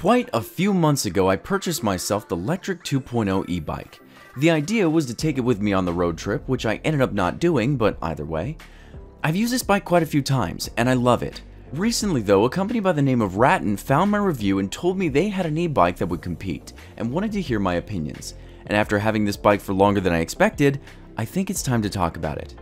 Quite a few months ago, I purchased myself the Lectric 2.0 e-bike. The idea was to take it with me on the road trip, which I ended up not doing, but either way. I've used this bike quite a few times, and I love it. Recently though, a company by the name of Rattan found my review and told me they had an e-bike that would compete, and wanted to hear my opinions. And after having this bike for longer than I expected, I think it's time to talk about it.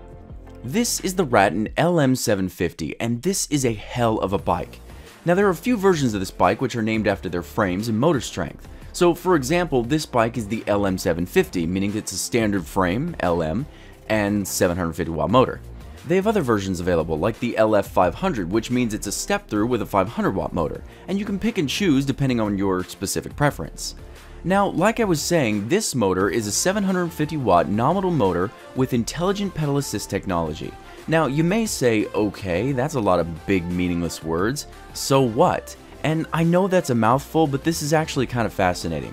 This is the Rattan LM-750, and this is a hell of a bike. Now there are a few versions of this bike which are named after their frames and motor strength. So for example, this bike is the LM-750, meaning it's a standard frame, LM, and 750 watt motor. They have other versions available like the LF-500, which means it's a step through with a 500 watt motor, and you can pick and choose depending on your specific preference. Now, like I was saying, this motor is a 750 watt nominal motor with intelligent pedal assist technology. Now, you may say, okay, that's a lot of big meaningless words, so what? And I know that's a mouthful, but this is actually kind of fascinating.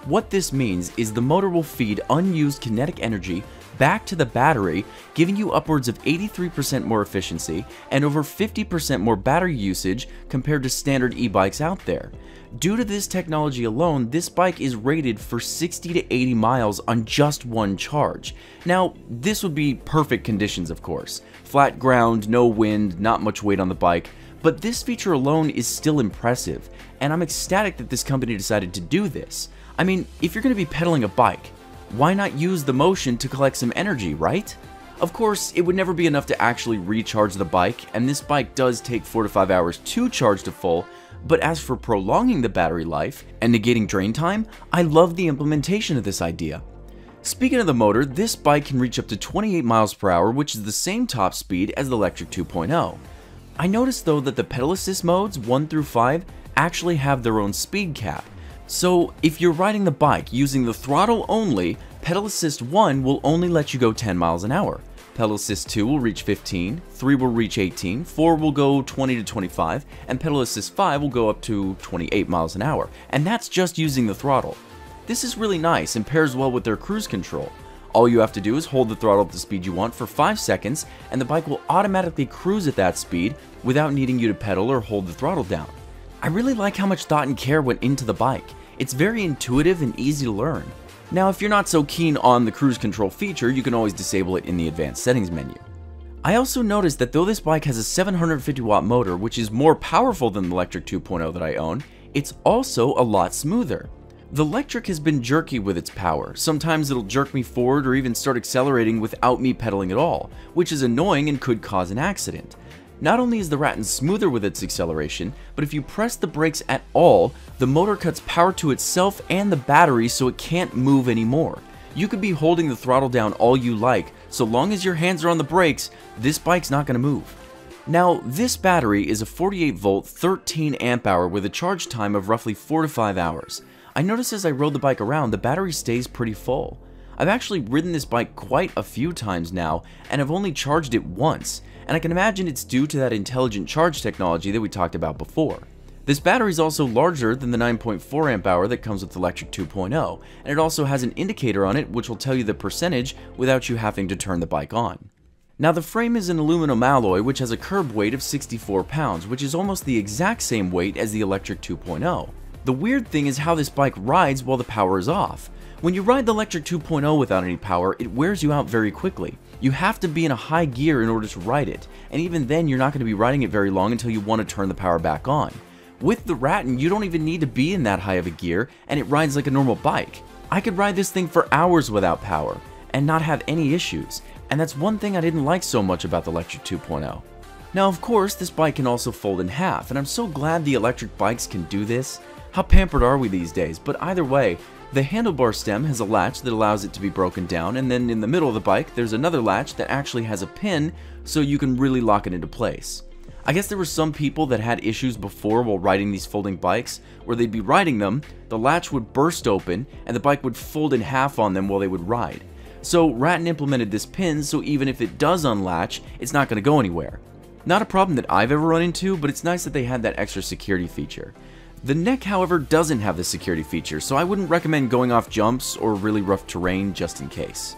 What this means is the motor will feed unused kinetic energy back to the battery, giving you upwards of 83% more efficiency and over 50% more battery usage compared to standard e-bikes out there. Due to this technology alone, this bike is rated for 60 to 80 miles on just one charge. Now, this would be perfect conditions, of course. Flat ground, no wind, not much weight on the bike, but this feature alone is still impressive, and I'm ecstatic that this company decided to do this. I mean, if you're going to be pedaling a bike, why not use the motion to collect some energy, right? Of course, it would never be enough to actually recharge the bike, and this bike does take 4 to 5 hours to charge to full, but as for prolonging the battery life and negating drain time, I love the implementation of this idea. Speaking of the motor, this bike can reach up to 28 miles per hour, which is the same top speed as the Lectric 2.0. I noticed though that the pedal assist modes 1 through 5 actually have their own speed cap. So if you're riding the bike using the throttle only, pedal assist 1 will only let you go 10 miles an hour. Pedal assist 2 will reach 15, 3 will reach 18, 4 will go 20 to 25, and pedal assist 5 will go up to 28 miles an hour, and that's just using the throttle. This is really nice and pairs well with their cruise control. All you have to do is hold the throttle at the speed you want for 5 seconds, and the bike will automatically cruise at that speed without needing you to pedal or hold the throttle down. I really like how much thought and care went into the bike. It's very intuitive and easy to learn. Now, if you're not so keen on the cruise control feature, you can always disable it in the advanced settings menu. I also noticed that though this bike has a 750 watt motor, which is more powerful than the Lectric 2.0 that I own, it's also a lot smoother. The Lectric has been jerky with its power. Sometimes it'll jerk me forward or even start accelerating without me pedaling at all, which is annoying and could cause an accident. Not only is the Rattan smoother with its acceleration, but if you press the brakes at all, the motor cuts power to itself and the battery so it can't move anymore. You could be holding the throttle down all you like, so long as your hands are on the brakes, this bike's not going to move. Now, this battery is a 48 volt 13 amp hour with a charge time of roughly 4 to 5 hours. I noticed as I rode the bike around, the battery stays pretty full. I've actually ridden this bike quite a few times now, and I've only charged it once, and I can imagine it's due to that intelligent charge technology that we talked about before. This battery is also larger than the 9.4 amp hour that comes with the Lectric 2.0, and it also has an indicator on it which will tell you the percentage without you having to turn the bike on. Now the frame is an aluminum alloy which has a curb weight of 64 pounds, which is almost the exact same weight as the Lectric 2.0. The weird thing is how this bike rides while the power is off. When you ride the Lectric 2.0 without any power, it wears you out very quickly. You have to be in a high gear in order to ride it, and even then you're not going to be riding it very long until you want to turn the power back on. With the Rattan, you don't even need to be in that high of a gear, and it rides like a normal bike. I could ride this thing for hours without power, and not have any issues, and that's one thing I didn't like so much about the Lectric 2.0. Now of course, this bike can also fold in half, and I'm so glad the electric bikes can do this. How pampered are we these days? But either way, the handlebar stem has a latch that allows it to be broken down, and then in the middle of the bike there's another latch that actually has a pin so you can really lock it into place. I guess there were some people that had issues before while riding these folding bikes where they'd be riding them, the latch would burst open and the bike would fold in half on them while they would ride. So Rattan implemented this pin so even if it does unlatch, it's not going to go anywhere. Not a problem that I've ever run into, but it's nice that they had that extra security feature. The neck, however, doesn't have the security feature, so I wouldn't recommend going off jumps or really rough terrain just in case.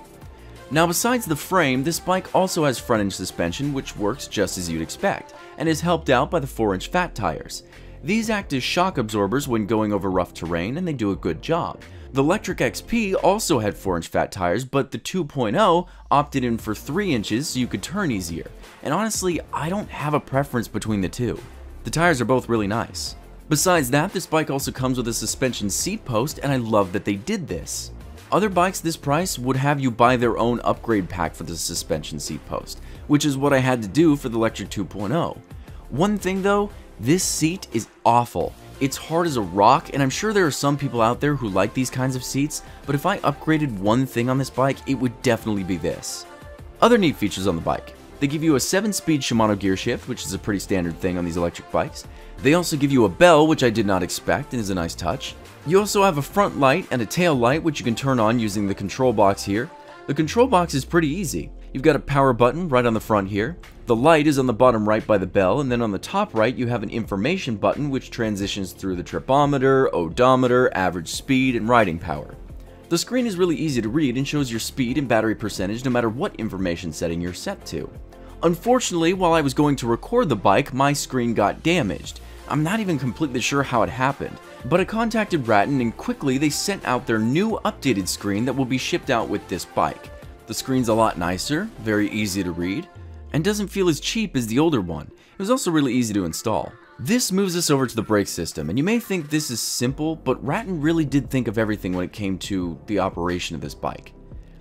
Now besides the frame, this bike also has front-end suspension which works just as you'd expect, and is helped out by the 4-inch fat tires. These act as shock absorbers when going over rough terrain, and they do a good job. The Lectric XP also had 4-inch fat tires, but the 2.0 opted in for 3 inches so you could turn easier. And honestly, I don't have a preference between the two. The tires are both really nice. Besides that, this bike also comes with a suspension seat post, and I love that they did this. Other bikes this price would have you buy their own upgrade pack for the suspension seat post, which is what I had to do for the Lectric 2.0. One thing though, this seat is awful. It's hard as a rock, and I'm sure there are some people out there who like these kinds of seats, but if I upgraded one thing on this bike, it would definitely be this. Other neat features on the bike. They give you a 7-speed Shimano gear shift, which is a pretty standard thing on these electric bikes. They also give you a bell, which I did not expect and is a nice touch. You also have a front light and a tail light, which you can turn on using the control box here. The control box is pretty easy. You've got a power button right on the front here. The light is on the bottom right by the bell, and then on the top right you have an information button which transitions through the tripometer, odometer, average speed, and riding power. The screen is really easy to read and shows your speed and battery percentage no matter what information setting you're set to. Unfortunately, while I was going to record the bike, my screen got damaged. I'm not even completely sure how it happened, but I contacted Rattan and quickly they sent out their new updated screen that will be shipped out with this bike. The screen's a lot nicer, very easy to read, and doesn't feel as cheap as the older one. It was also really easy to install. This moves us over to the brake system, and you may think this is simple, but Rattan really did think of everything when it came to the operation of this bike.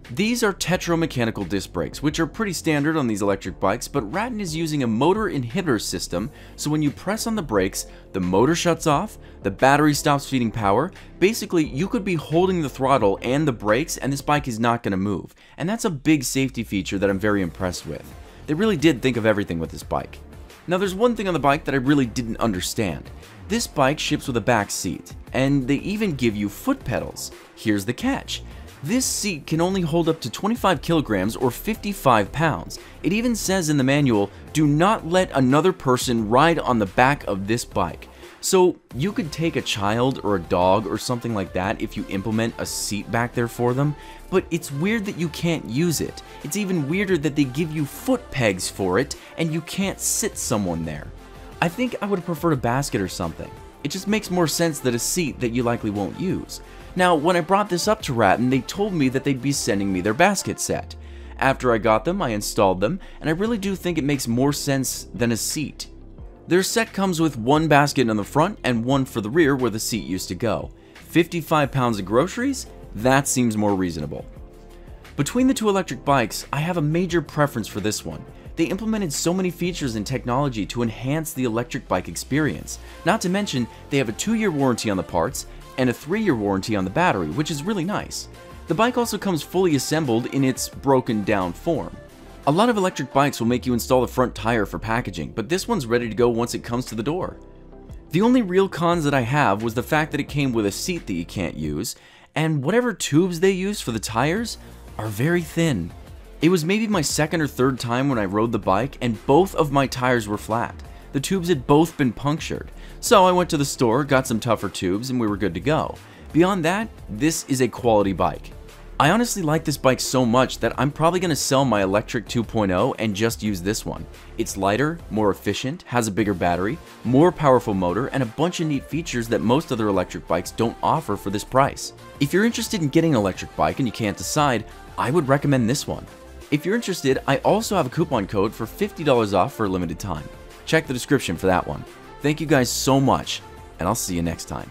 These are tetromechanical disc brakes, which are pretty standard on these electric bikes, but Rattan is using a motor inhibitor system, so when you press on the brakes, the motor shuts off, the battery stops feeding power. Basically, you could be holding the throttle and the brakes and this bike is not going to move, and that's a big safety feature that I'm very impressed with. They really did think of everything with this bike. Now there's one thing on the bike that I really didn't understand. This bike ships with a back seat, and they even give you foot pedals. Here's the catch. This seat can only hold up to 25 kilograms or 55 pounds. It even says in the manual, do not let another person ride on the back of this bike. So you could take a child or a dog or something like that if you implement a seat back there for them, but it's weird that you can't use it. It's even weirder that they give you foot pegs for it and you can't sit someone there. I think I would have preferred a basket or something. It just makes more sense than a seat that you likely won't use. Now, when I brought this up to Rattan, they told me that they'd be sending me their basket set. After I got them, I installed them, and I really do think it makes more sense than a seat. Their set comes with one basket on the front and one for the rear where the seat used to go. 55 pounds of groceries? That seems more reasonable. Between the two electric bikes, I have a major preference for this one. They implemented so many features and technology to enhance the electric bike experience. Not to mention, they have a 2-year warranty on the parts and a 3-year warranty on the battery, which is really nice. The bike also comes fully assembled in its broken down form. A lot of electric bikes will make you install the front tire for packaging, but this one's ready to go once it comes to the door. The only real cons that I have was the fact that it came with a seat that you can't use, and whatever tubes they use for the tires are very thin. It was maybe my second or third time when I rode the bike, and both of my tires were flat. The tubes had both been punctured. So I went to the store, got some tougher tubes, and we were good to go. Beyond that, this is a quality bike. I honestly like this bike so much that I'm probably going to sell my Lectric 2.0 and just use this one. It's lighter, more efficient, has a bigger battery, more powerful motor, and a bunch of neat features that most other electric bikes don't offer for this price. If you're interested in getting an electric bike and you can't decide, I would recommend this one. If you're interested, I also have a coupon code for $50 off for a limited time. Check the description for that one. Thank you guys so much, and I'll see you next time.